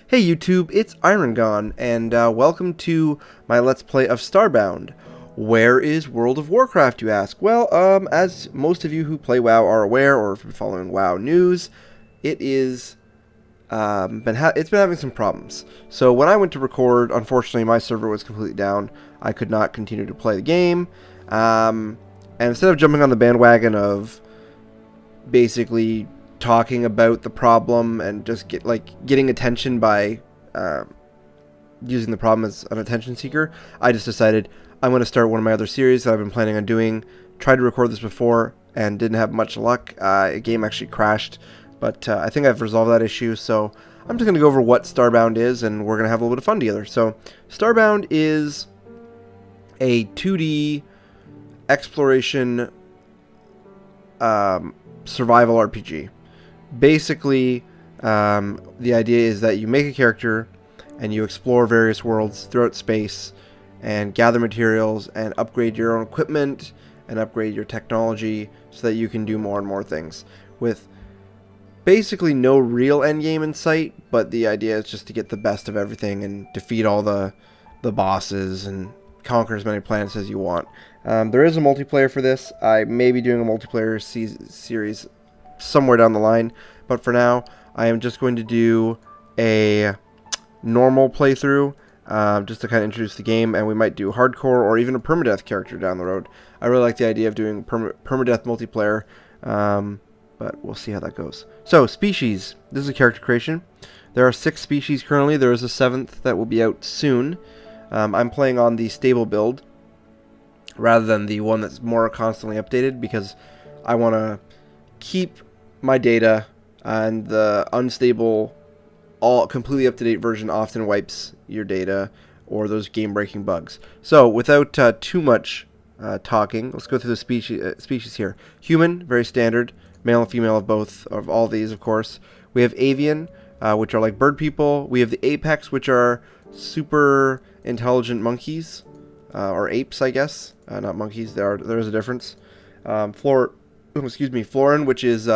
Hey YouTube, it's Iron and welcome to my Let's Play of Starbound. Where is World of Warcraft, you ask? Well, as most of you who play WoW are aware, or if you're following WoW news, it is it's been having some problems. So when I went to record, unfortunately my server was completely down. I could not continue to play the game, and instead of jumping on the bandwagon of basically talking about the problem and just getting attention by using the problem as an attention seeker, I just decided I'm going to start one of my other series that I've been planning on doing. Tried to record this before and didn't have much luck. A game actually crashed, but I think I've resolved that issue, so I'm just going to go over what Starbound is, and we're going to have a little bit of fun together. So Starbound is a 2D exploration survival RPG. Basically, the idea is that you make a character and you explore various worlds throughout space and gather materials and upgrade your own equipment and upgrade your technology so that you can do more and more things with basically no real end game in sight, but the idea is just to get the best of everything and defeat all the bosses and conquer as many planets as you want. There is a multiplayer for this. I may be doing a multiplayer series somewhere down the line, but for now I am just going to do a normal playthrough just to kind of introduce the game, and we might do hardcore or even a permadeath character down the road. I really like the idea of doing permadeath multiplayer, but we'll see how that goes. So, species. This is a character creation. There are 6 species currently. There is a 7th that will be out soon. I'm playing on the stable build rather than the one that's more constantly updated, because I want to keep my data, and the unstable, all completely up-to-date version often wipes your data or those game-breaking bugs. So without too much talking, let's go through the species here. Human, very standard, male and female of all these, of course. We have avian, which are like bird people. We have the apex, which are super intelligent monkeys, or apes, I guess. Not monkeys. There is a difference. Florin, which is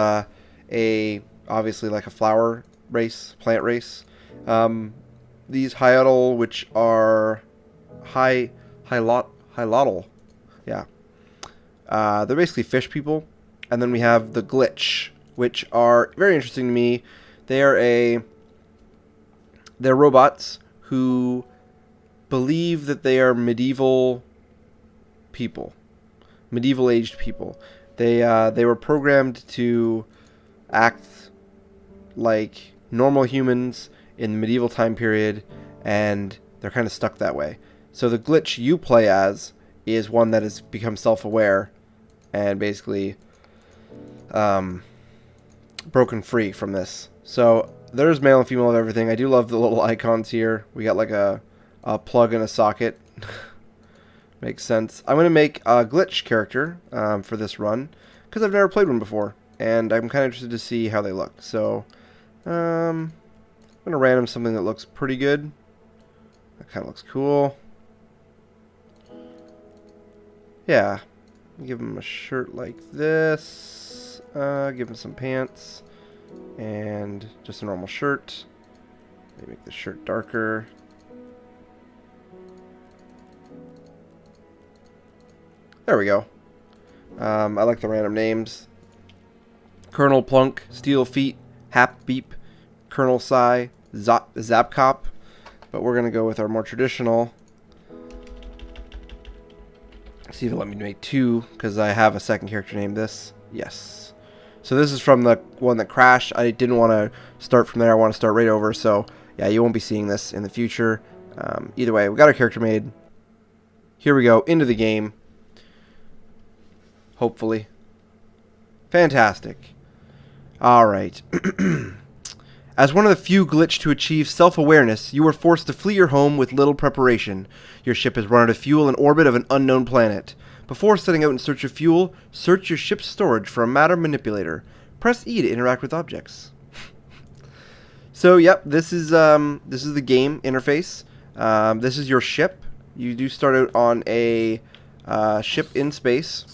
obviously like a flower race, plant race. These hyotl, which are hyotl, yeah. They're basically fish people. And then we have the glitch, which are very interesting to me. They're robots who believe that they are medieval aged people. They were programmed to act like normal humans in the medieval time period, and they're kind of stuck that way. So the glitch you play as is one that has become self-aware and basically broken free from this. So there's male and female of everything. I do love the little icons here. We got like a plug and a socket. Makes sense. I'm going to make a glitch character for this run, because I've never played one before, and I'm kind of interested to see how they look. So I'm going to random something that looks pretty good. That kind of looks cool. Yeah. Give him a shirt like this. Give him some pants. And just a normal shirt. Maybe make the shirt darker. There we go. I like the random names. Colonel Plunk, Steel Feet, Hap Beep, Colonel Psy, Zapcop. But we're going to go with our more traditional. See if it'll let me make 2, because I have a second character named this. Yes. So this is from the one that crashed. I didn't want to start from there. I want to start right over. So yeah, you won't be seeing this in the future. Either way, we got our character made. Here we go, into the game. Hopefully. Fantastic. Alright. As one of the few glitch to achieve self-awareness, you were forced to flee your home with little preparation. Your ship has run out of fuel in orbit of an unknown planet. Before setting out in search of fuel, search your ship's storage for a matter manipulator. Press E to interact with objects. So, yep, this is the game interface. This is your ship. You do start out on a ship in space.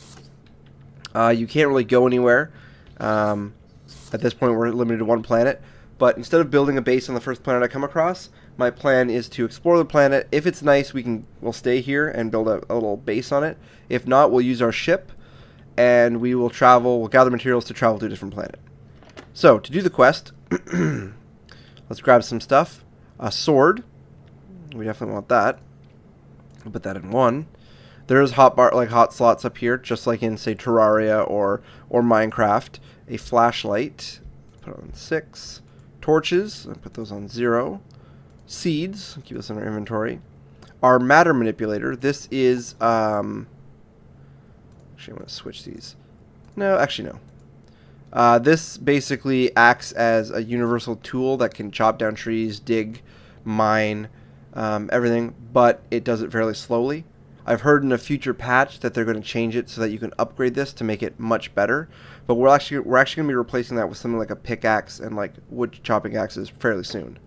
You can't really go anywhere. At this point, we're limited to one planet. But instead of building a base on the first planet I come across, my plan is to explore the planet. If it's nice, we'll stay here and build a little base on it. If not, we'll use our ship, and we will travel. We'll gather materials to travel to a different planet. So, to do the quest, let's grab some stuff. A sword. We definitely want that. I'll put that in 1. There's hot slots up here, just like in, say, Terraria or Minecraft. A flashlight. Put it on 6. Torches. I'll put those on 0. Seeds. Keep this in our inventory. Our matter manipulator. This is... actually, I'm going to switch these. No, actually, no. This basically acts as a universal tool that can chop down trees, dig, mine, everything, but it does it fairly slowly. I've heard in a future patch that they're going to change it so that you can upgrade this to make it much better. But we're actually going to be replacing that with something like a pickaxe and like wood chopping axes fairly soon.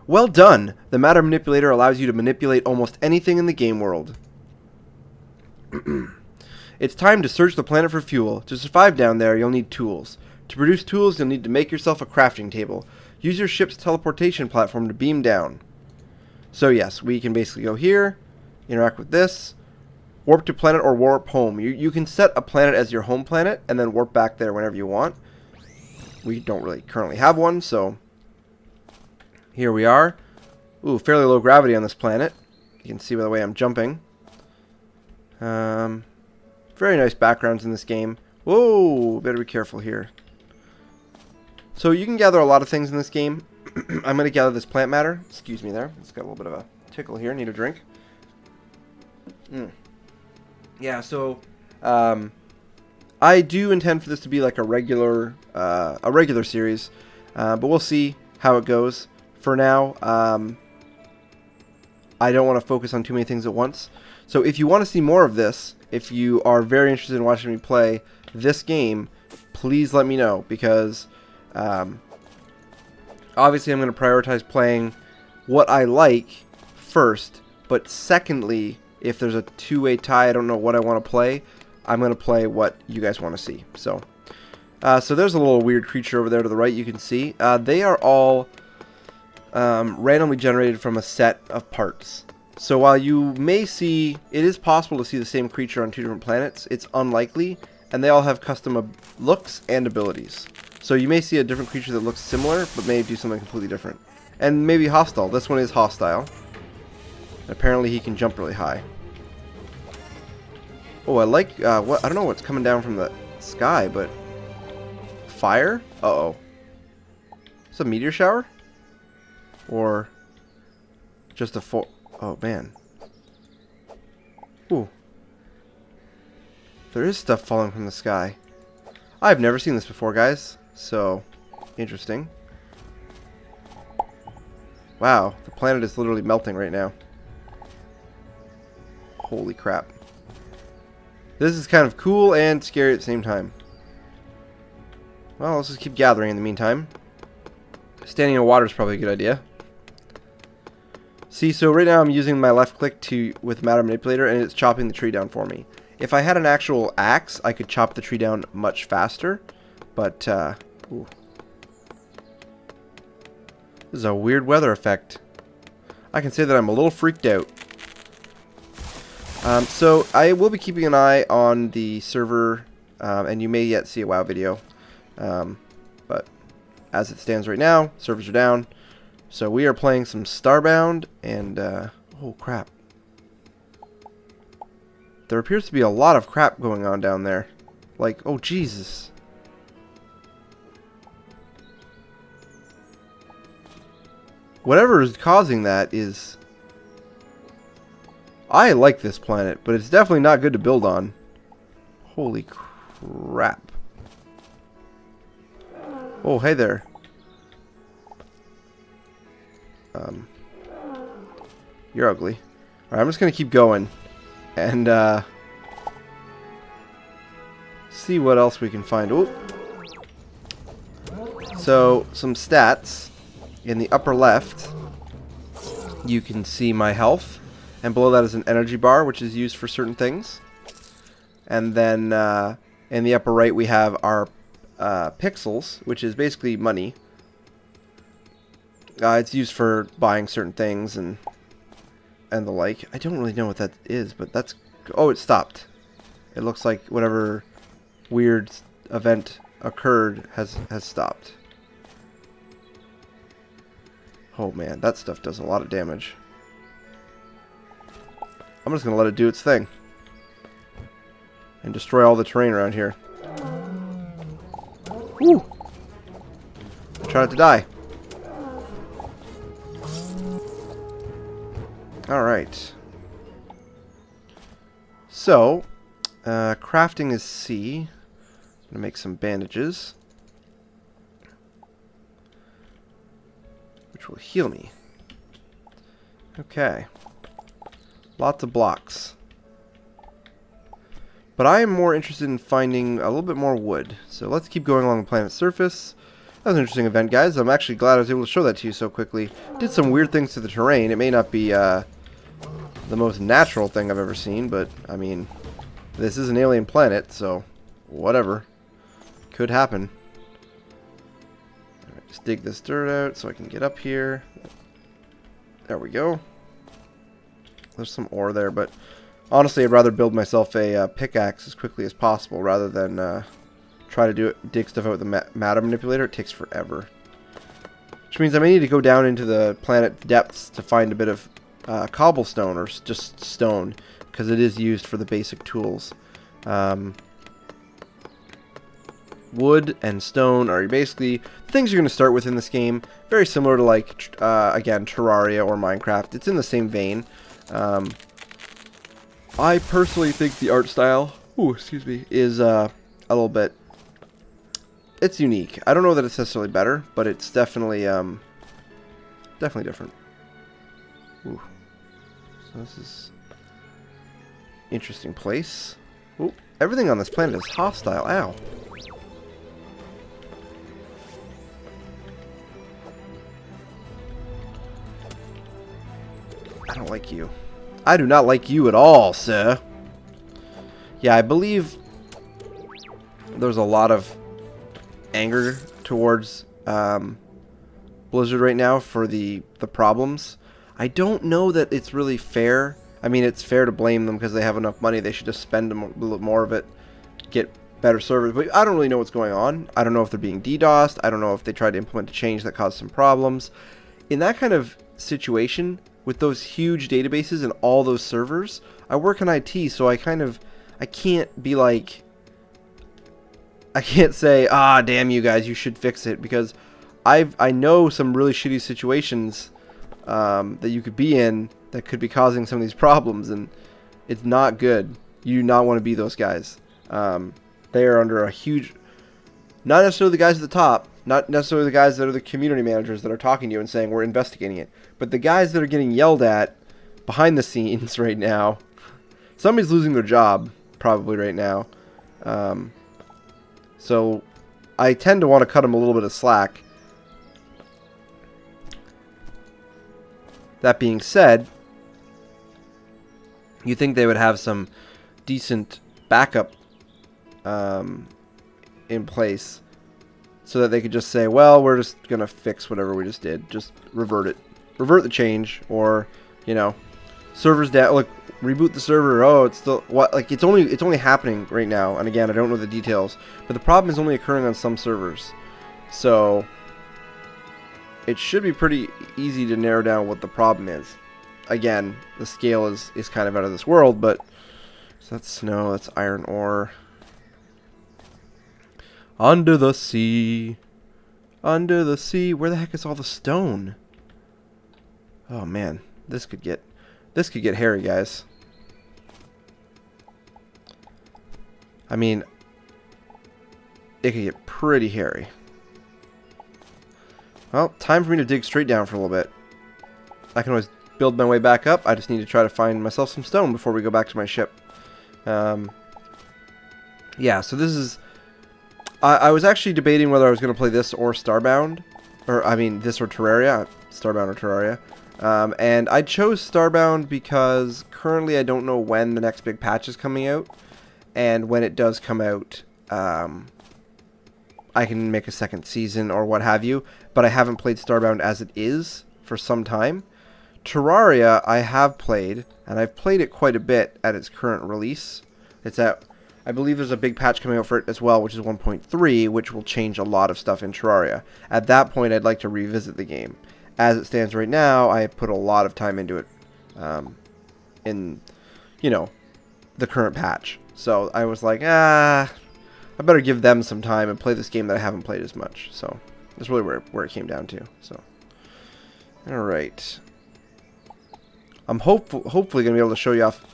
Well done! The matter manipulator allows you to manipulate almost anything in the game world. It's time to search the planet for fuel. To survive down there, you'll need tools. To produce tools, you'll need to make yourself a crafting table. Use your ship's teleportation platform to beam down. So yes, we can basically go here, interact with this, warp to planet or warp home. You can set a planet as your home planet and then warp back there whenever you want. We don't really currently have one, so here we are. Ooh, fairly low gravity on this planet. You can see by the way I'm jumping. Very nice backgrounds in this game. Whoa, better be careful here. So you can gather a lot of things in this game. I'm going to gather this plant matter. Excuse me there. It's got a little bit of a tickle here. Need a drink. Yeah, so I do intend for this to be like a regular series, but we'll see how it goes. For now, I don't want to focus on too many things at once. So if you want to see more of this, if you are very interested in watching me play this game, please let me know, because obviously I'm going to prioritize playing what I like first, but secondly, if there's a two-way tie, I don't know what I want to play, I'm going to play what you guys want to see. So there's a little weird creature over there to the right you can see. They are all randomly generated from a set of parts. So while you may see, it is possible to see the same creature on 2 different planets, it's unlikely, and they all have custom looks and abilities. So you may see a different creature that looks similar, but may do something completely different. And maybe hostile. This one is hostile. Apparently he can jump really high. Oh, I like, I don't know what's coming down from the sky, but fire? Uh-oh. Is it a meteor shower? Or just a oh, man. Ooh. There is stuff falling from the sky. I've never seen this before, guys. So, interesting. Wow, the planet is literally melting right now. Holy crap. This is kind of cool and scary at the same time. Well, let's just keep gathering in the meantime. Standing in water is probably a good idea. See, so right now I'm using my left click with matter manipulator, and it's chopping the tree down for me. If I had an actual axe, I could chop the tree down much faster, but ooh. This is a weird weather effect. I can say that I'm a little freaked out. So I will be keeping an eye on the server, and you may yet see a WoW video, but as it stands right now, servers are down. So we are playing some Starbound, and oh crap. There appears to be a lot of crap going on down there. Like, oh Jesus. Whatever is causing that is... I like this planet, but it's definitely not good to build on. Holy crap. Oh, hey there. You're ugly. Alright, I'm just going to keep going. And, see what else we can find. Ooh. So, some stats. In the upper left, you can see my health. And below that is an energy bar, which is used for certain things. And then, in the upper right, we have our pixels, which is basically money. It's used for buying certain things and the like. I don't really know what that is, but that's... Oh, it stopped. It looks like whatever weird event occurred has stopped. Oh man, that stuff does a lot of damage. I'm just going to let it do its thing. And destroy all the terrain around here. Woo! Try not to die. Alright. So, crafting is C. I'm going to make some bandages. Which will heal me. Okay. Lots of blocks. But I am more interested in finding a little bit more wood. So let's keep going along the planet's surface. That was an interesting event, guys. I'm actually glad I was able to show that to you so quickly. Did some weird things to the terrain. It may not be the most natural thing I've ever seen, but, I mean, this is an alien planet, so whatever. Could happen. Alright, just dig this dirt out so I can get up here. There we go. There's some ore there, but honestly, I'd rather build myself a pickaxe as quickly as possible rather than try to dig stuff out with the matter manipulator. It takes forever. Which means I may need to go down into the planet depths to find a bit of cobblestone or just stone, because it is used for the basic tools. Wood and stone are basically things you're going to start with in this game. Very similar to, like, again, Terraria or Minecraft. It's in the same vein. I personally think the art style, is a little bit, it's unique. I don't know that it's necessarily better, but it's definitely different. Ooh. So this is interesting place. Ooh, everything on this planet is hostile. Ow. I don't like you. I do not like you at all, sir. Yeah, I believe there's a lot of anger towards Blizzard right now for the problems. I don't know that it's really fair. I mean, it's fair to blame them because they have enough money. They should just spend a little more of it, get better servers. But I don't really know what's going on. I don't know if they're being DDoSed. I don't know if they tried to implement a change that caused some problems. In that kind of situation, with those huge databases and all those servers, I work in IT, so I can't be like, I can't say, ah, damn you guys, you should fix it, because I know some really shitty situations that you could be in that could be causing some of these problems, and it's not good. You do not want to be those guys. They are under a huge, not necessarily the guys at the top, not necessarily the guys that are the community managers that are talking to you and saying we're investigating it, but the guys that are getting yelled at behind the scenes right now. Somebody's losing their job probably right now. So I tend to want to cut them a little bit of slack. That being said, you think they would have some decent backup in place so that they could just say, well, we're just going to fix whatever we just did. Just revert it. Revert the change, or, you know, servers down, like, reboot the server. Oh, it's still, what, like, it's only happening right now. And again, I don't know the details, but the problem is only occurring on some servers. So it should be pretty easy to narrow down what the problem is. Again, the scale is kind of out of this world, but so that's snow, that's iron ore. Under the sea. Under the sea. Where the heck is all the stone? Oh man, this could get hairy, guys. I mean, it could get pretty hairy. Well, time for me to dig straight down for a little bit. I can always build my way back up. I just need to try to find myself some stone before we go back to my ship. Yeah, so this is... I was actually debating whether I was going to play this or Starbound. Or, I mean, this or Terraria. Starbound or Terraria. And I chose Starbound because currently I don't know when the next big patch is coming out. And when it does come out, I I can make a second season or what have you, but I haven't played Starbound as it is for some time. Terraria I have played, and I've played it quite a bit at its current release. It's at, I believe there's a big patch coming out for it as well, which is 1.3, which will change a lot of stuff in Terraria. At that point, I'd like to revisit the game. As it stands right now, I put a lot of time into it in, you know, the current patch. So I was like, I better give them some time and play this game that I haven't played as much. So that's really where it came down to. So, all right. I'm hopefully going to be able to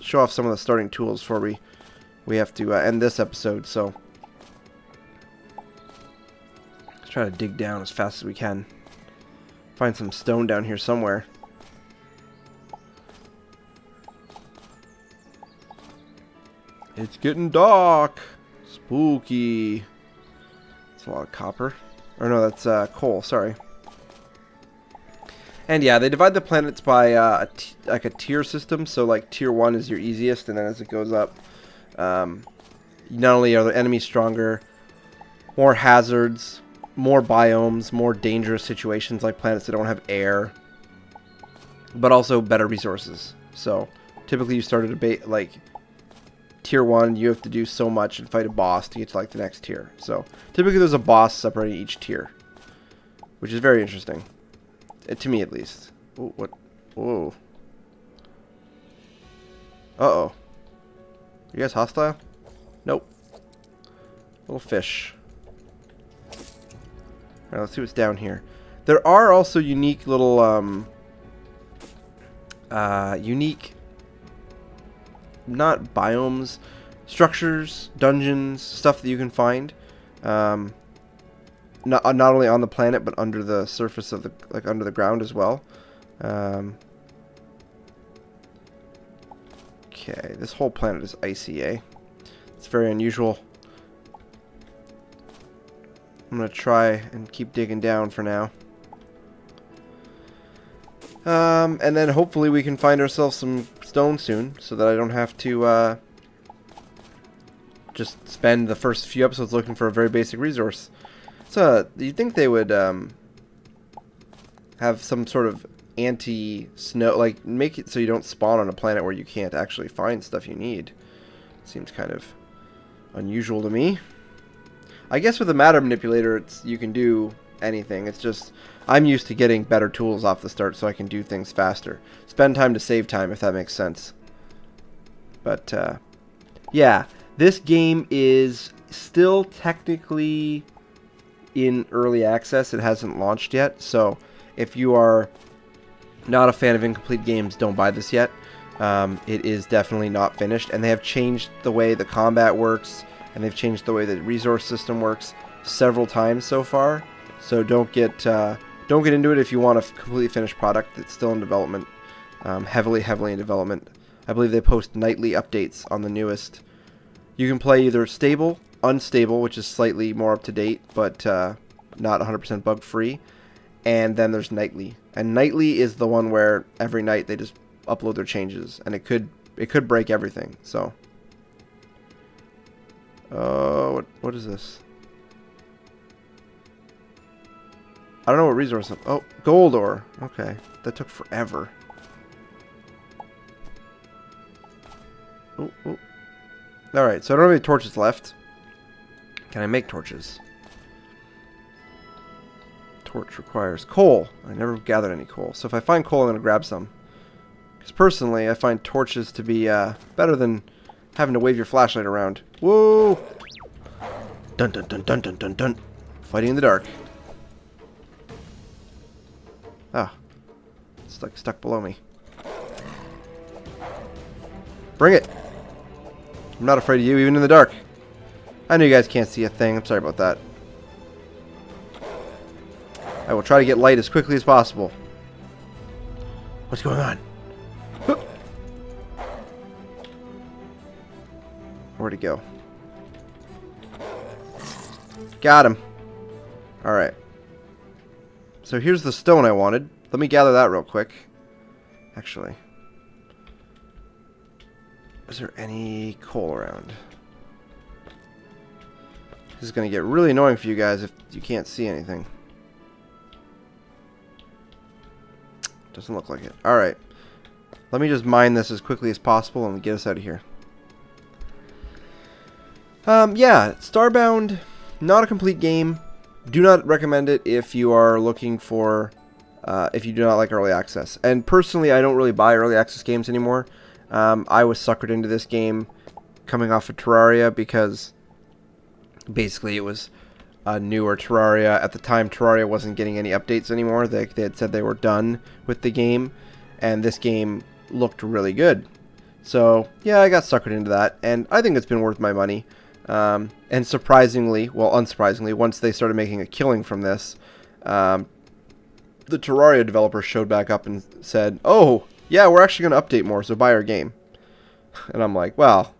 show off some of the starting tools before we have to end this episode. So let's try to dig down as fast as we can. Find some stone down here somewhere. It's getting dark. Spooky. That's a lot of copper. Or no, that's coal. Sorry. And yeah, they divide the planets by like a tier system. So like tier 1 is your easiest, and then as it goes up, not only are the enemies stronger, more hazards, more biomes, more dangerous situations like planets that don't have air, but also better resources. So typically you start at a like tier 1, you have to do so much and fight a boss to get to like the next tier. So typically there's a boss separating each tier, which is very interesting. To me, at least. Ooh, what? Whoa. Uh-oh. You guys hostile? Nope. Little fish. Alright, let's see what's down here. There are also unique little, unique, not biomes, structures, dungeons, stuff that you can find. Not only on the planet, but under the surface of the, like under the ground as well. Okay, this whole planet is icy, eh? It's very unusual. I'm gonna try and keep digging down for now. And then hopefully we can find ourselves some stone soon, so that I don't have to just spend the first few episodes looking for a very basic resource. So, do you think they would have some sort of anti-snow, like make it so you don't spawn on a planet where you can't actually find stuff you need? Seems kind of unusual to me. I guess with the matter manipulator, you can do anything. It's just I'm used to getting better tools off the start so I can do things faster. Spend time to save time, if that makes sense. But yeah, this game is still technically in early access. It hasn't launched yet, so if you are not a fan of incomplete games, don't buy this yet. It is definitely not finished, and they have changed the way the combat works, and they've changed the way the resource system works several times so far. So don't get into it if you want a completely finished product. It's still in development, heavily in development. I believe they post nightly updates on the newest. You can play either stable, unstable, which is slightly more up to date, but not 100% bug free. And then there's nightly, and nightly is the one where every night they just upload their changes, and it could break everything. So, what is this? I don't know what resource. Oh, gold ore. Okay, that took forever. Oh. All right, so I don't have any torches left. Can I make torches? Torch requires coal. I never gathered any coal. So if I find coal, I'm going to grab some. Because personally, I find torches to be better than having to wave your flashlight around. Whoa! Dun dun dun dun dun dun dun. Fighting in the dark. Ah. It's like stuck below me. Bring it! I'm not afraid of you, even in the dark. I know you guys can't see a thing. I'm sorry about that. I will try to get light as quickly as possible. What's going on? Where'd he go? Got him. Alright. So here's the stone I wanted. Let me gather that real quick. Actually. Is there any coal around? This is going to get really annoying for you guys if you can't see anything. Doesn't look like it. Alright. Let me just mine this as quickly as possible and get us out of here. Yeah, Starbound, not a complete game. Do not recommend it if you are looking for, if you do not like early access. And personally, I don't really buy early access games anymore. I was suckered into this game coming off of Terraria because basically it was a newer Terraria. At the time, Terraria wasn't getting any updates anymore. They had said they were done with the game, and this game looked really good. So, yeah, I got suckered into that, and I think it's been worth my money. And surprisingly, well, unsurprisingly, once they started making a killing from this, the Terraria developers showed back up and said, oh, yeah, we're actually going to update more, so buy our game. And I'm like, well,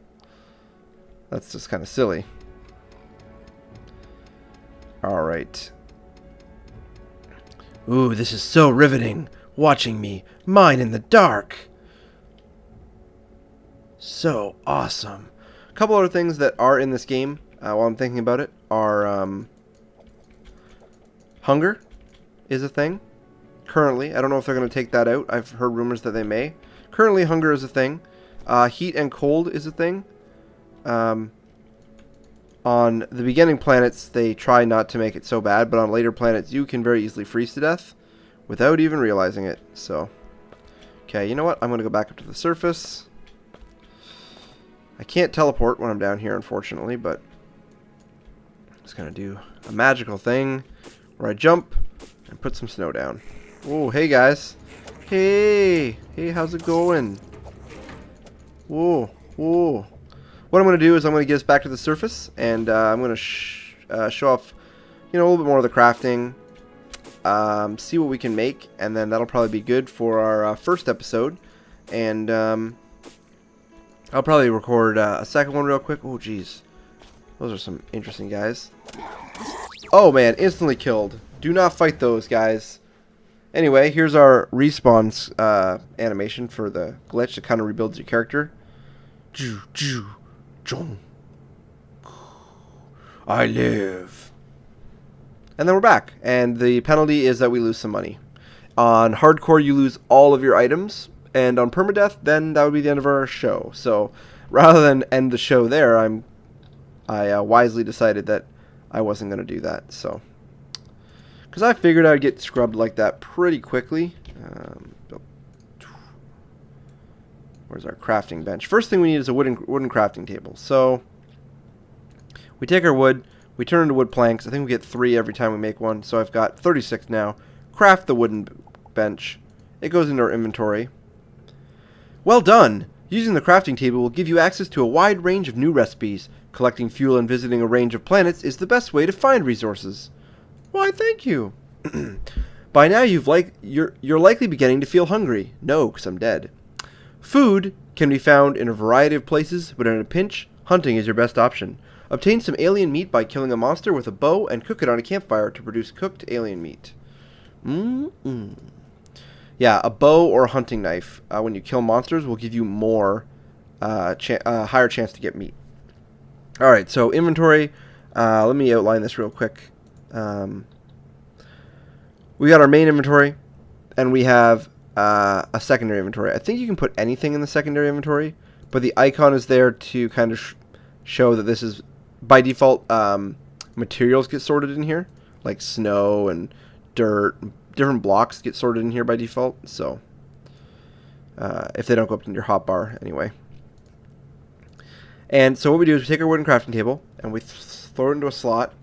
that's just kind of silly. Alright. Ooh, this is so riveting. Watching me mine in the dark. So awesome. A couple other things that are in this game, while I'm thinking about it, are hunger is a thing. Currently, I don't know if they're going to take that out. I've heard rumors that they may. Currently, hunger is a thing. Heat and cold is a thing. On the beginning planets, they try not to make it so bad, but on later planets, you can very easily freeze to death without even realizing it. So, okay, you know what? I'm going to go back up to the surface. I can't teleport when I'm down here, unfortunately, but I'm just going to do a magical thing where I jump and put some snow down. Oh, hey, guys. Hey. Hey, how's it going? Whoa. Whoa. What I'm going to do is I'm going to get us back to the surface, and I'm going to show off, you know, a little bit more of the crafting, see what we can make, and then that'll probably be good for our first episode. And I'll probably record a second one real quick. Oh, jeez. Those are some interesting guys. Oh, man, instantly killed. Do not fight those guys. Anyway, here's our respawn animation for the glitch that kind of rebuilds your character. I live. And then we're back. And the penalty is that we lose some money. On hardcore, you lose all of your items. And on permadeath, then that would be the end of our show. So rather than end the show there, I wisely decided that I wasn't going to do that. So, because I figured I'd get scrubbed like that pretty quickly. Where's our crafting bench? First thing we need is a wooden crafting table. So we take our wood, we turn it into wood planks. I think we get 3 every time we make one. So I've got 36 now. Craft the wooden bench. It goes into our inventory. Well done! Using the crafting table will give you access to a wide range of new recipes. Collecting fuel and visiting a range of planets is the best way to find resources. Why, thank you. By now you're likely beginning to feel hungry. No, because I'm dead. Food can be found in a variety of places, but in a pinch, hunting is your best option. Obtain some alien meat by killing a monster with a bow and cook it on a campfire to produce cooked alien meat. Yeah, a bow or a hunting knife when you kill monsters will give you more, higher chance to get meat. Alright, so inventory. Let me outline this real quick. We got our main inventory, and we have a secondary inventory. I think you can put anything in the secondary inventory, but the icon is there to kind of show that this is, by default, materials get sorted in here, like snow and dirt. Different blocks get sorted in here by default, so if they don't go up in your hotbar anyway. And so what we do is we take our wooden crafting table and we throw it into a slot,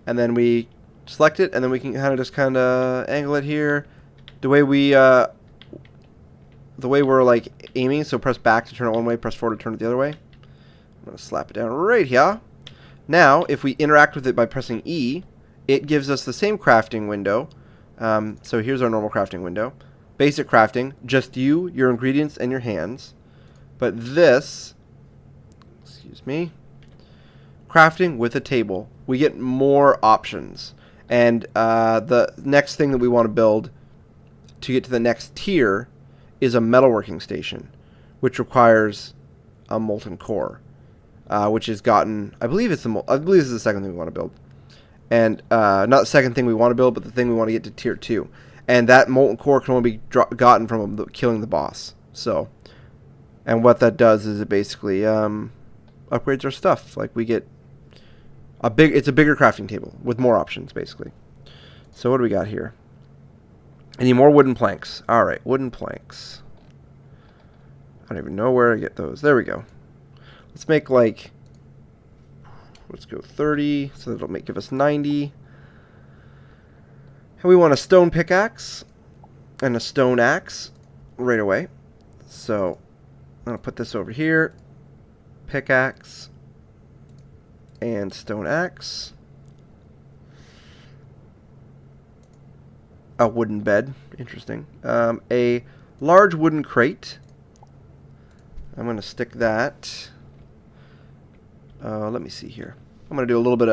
and then we select it, and then we can kind of angle it here the way we're like aiming. So press back to turn it one way, press forward to turn it the other way. I'm gonna slap it down right here. Now, if we interact with it by pressing E, it gives us the same crafting window. So here's our normal crafting window. Basic crafting, just you, your ingredients, and your hands. But this, excuse me, crafting with a table, we get more options. And the next thing that we want to build to get to the next tier is a metalworking station, which requires a molten core. which has gotten, I believe this is the second thing we want to build. And not the second thing we want to build, but the thing we want to get to tier 2. And that molten core can only be gotten from killing the boss. So, and what that does is it basically upgrades our stuff. Like we get it's a bigger crafting table with more options, basically. So what do we got here? I need more wooden planks. All right, wooden planks. I don't even know where to get those. There we go. Let's make like, let's go 30, so that'll give us 90. And we want a stone pickaxe and a stone axe right away. So I'm going to put this over here. Pickaxe and stone axe. A wooden bed. Interesting. A large wooden crate. I'm going to stick that. Let me see here. I'm going to do a little bit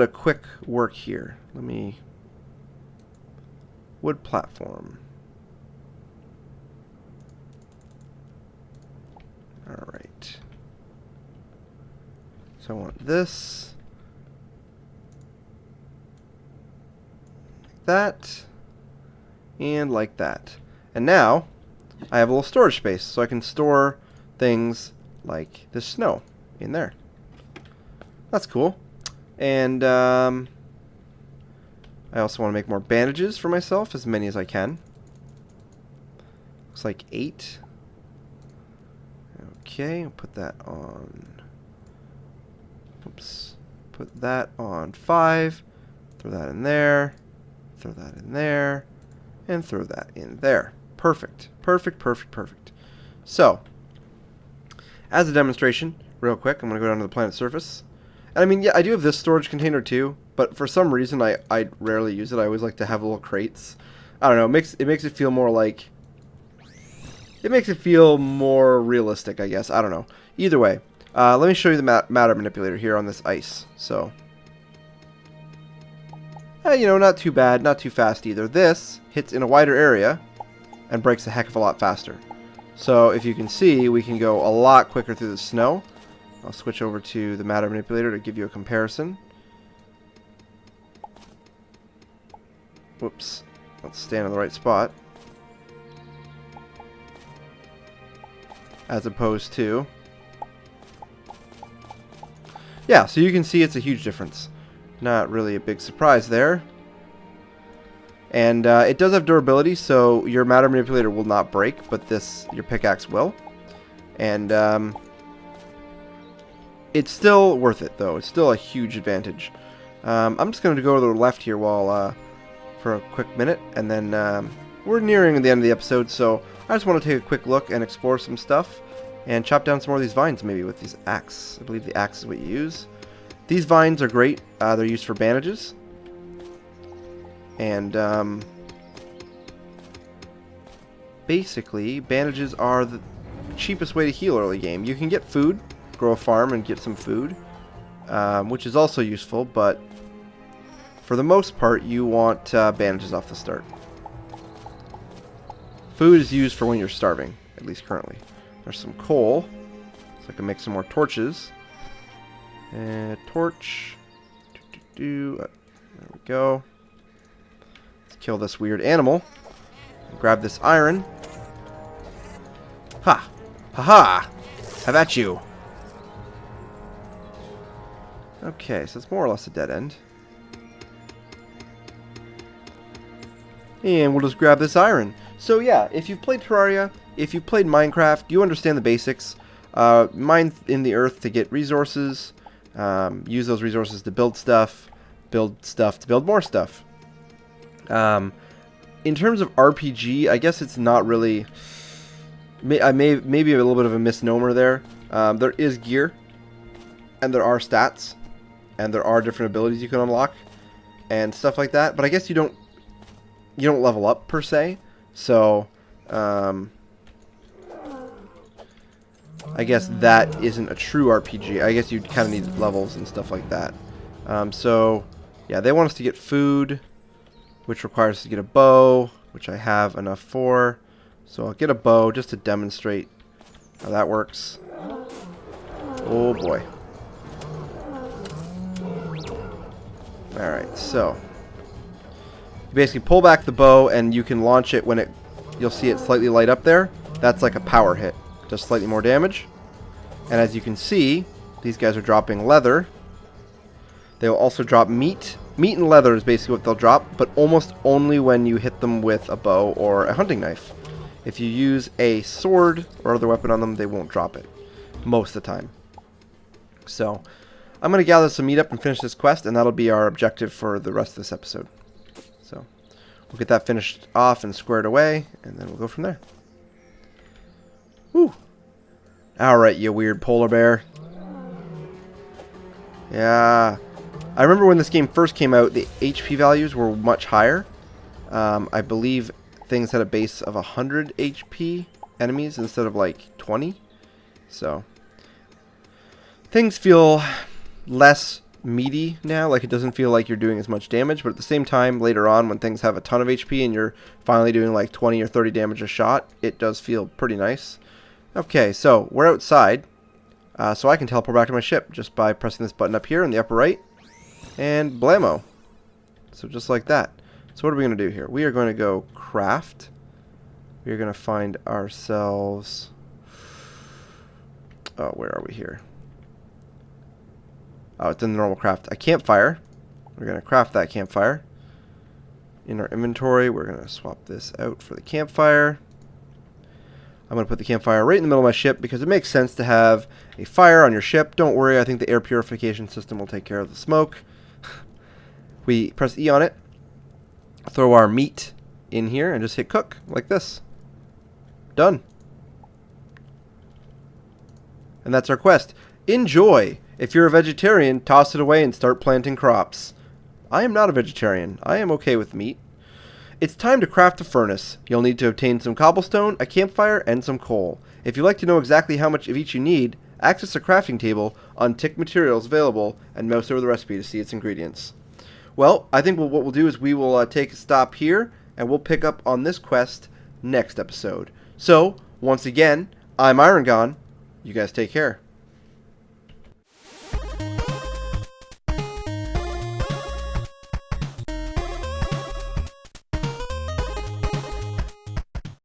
of quick work here. Wood platform. All right. So I want this. Like that. And like that. And now I have a little storage space, so I can store things like this snow in there. That's cool. And I also want to make more bandages for myself, as many as I can. Looks like 8. Okay, I'll put that on. Oops. Put that on 5. Throw that in there. Throw that in there. And throw that in there. Perfect. Perfect, perfect, perfect. So, as a demonstration, real quick, I'm going to go down to the planet's surface. And I mean, yeah, I do have this storage container too, but for some reason I rarely use it. I always like to have little crates. I don't know, it makes it feel more like... It makes it feel more realistic, I guess. I don't know. Either way, let me show you the matter manipulator here on this ice. So, you know, not too bad, not too fast either. This hits in a wider area and breaks a heck of a lot faster. So if you can see, we can go a lot quicker through the snow. I'll switch over to the matter manipulator to give you a comparison. Whoops. Let's stand in the right spot. As opposed to... Yeah, so you can see it's a huge difference. Not really a big surprise there. And it does have durability, so your matter manipulator will not break, but your pickaxe will. And it's still worth it, though. It's still a huge advantage. I'm just going to go to the left here for a quick minute, and then we're nearing the end of the episode, so I just want to take a quick look and explore some stuff and chop down some more of these vines, maybe with these axe. I believe the axe is what you use. These vines are great. They're used for bandages. And basically, bandages are the cheapest way to heal early game. You can get food, grow a farm and get some food, which is also useful, but for the most part, you want bandages off the start. Food is used for when you're starving, at least currently. There's some coal, so I can make some more torches. And torch. There we go. Let's kill this weird animal. Grab this iron. Ha! Ha-ha! Have at you! Okay, so it's more or less a dead end. And we'll just grab this iron. So yeah, if you've played Terraria, if you've played Minecraft, you understand the basics. Mine in the earth to get resources. Use those resources to build stuff to build more stuff. In terms of RPG, I guess it's not really... maybe a little bit of a misnomer there. There is gear, and there are stats, and there are different abilities you can unlock, and stuff like that. But I guess you don't level up per se. So, I guess that isn't a true RPG. I guess you kind of need levels and stuff like that. So, yeah, they want us to get food, which requires us to get a bow, which I have enough for. So I'll get a bow just to demonstrate how that works. Oh boy. Alright, so you basically pull back the bow and you can launch it when you'll see it slightly light up there. That's like a power hit. Just slightly more damage. And as you can see, these guys are dropping leather. They will also drop meat. Meat and leather is basically what they'll drop, but almost only when you hit them with a bow or a hunting knife. If you use a sword or other weapon on them, they won't drop it. Most of the time. So, I'm going to gather some meat up and finish this quest, and that'll be our objective for the rest of this episode. So, we'll get that finished off and squared away, and then we'll go from there. Woo! Alright, you weird polar bear. Yeah. I remember when this game first came out, the HP values were much higher. I believe things had a base of 100 HP enemies instead of like 20. So, things feel less meaty now. Like, it doesn't feel like you're doing as much damage. But at the same time, later on, when things have a ton of HP and you're finally doing like 20 or 30 damage a shot, it does feel pretty nice. Okay, so we're outside. So I can teleport back to my ship just by pressing this button up here in the upper right. And blammo. So just like that. So what are we going to do here? We are going to go craft. We are going to find ourselves... Oh, where are we here? Oh, it's in the normal craft. A campfire. We're going to craft that campfire. In our inventory, we're going to swap this out for the campfire. I'm going to put the campfire right in the middle of my ship because it makes sense to have a fire on your ship. Don't worry, I think the air purification system will take care of the smoke. We press E on it, throw our meat in here, and just hit cook like this. Done. And that's our quest. Enjoy! If you're a vegetarian, toss it away and start planting crops. I am not a vegetarian. I am okay with meat. It's time to craft a furnace. You'll need to obtain some cobblestone, a campfire, and some coal. If you'd like to know exactly how much of each you need, access the crafting table, untick materials available, and mouse over the recipe to see its ingredients. Well, I think what we'll do is we will take a stop here, and we'll pick up on this quest next episode. So, once again, I'm Iron Gone. You guys take care.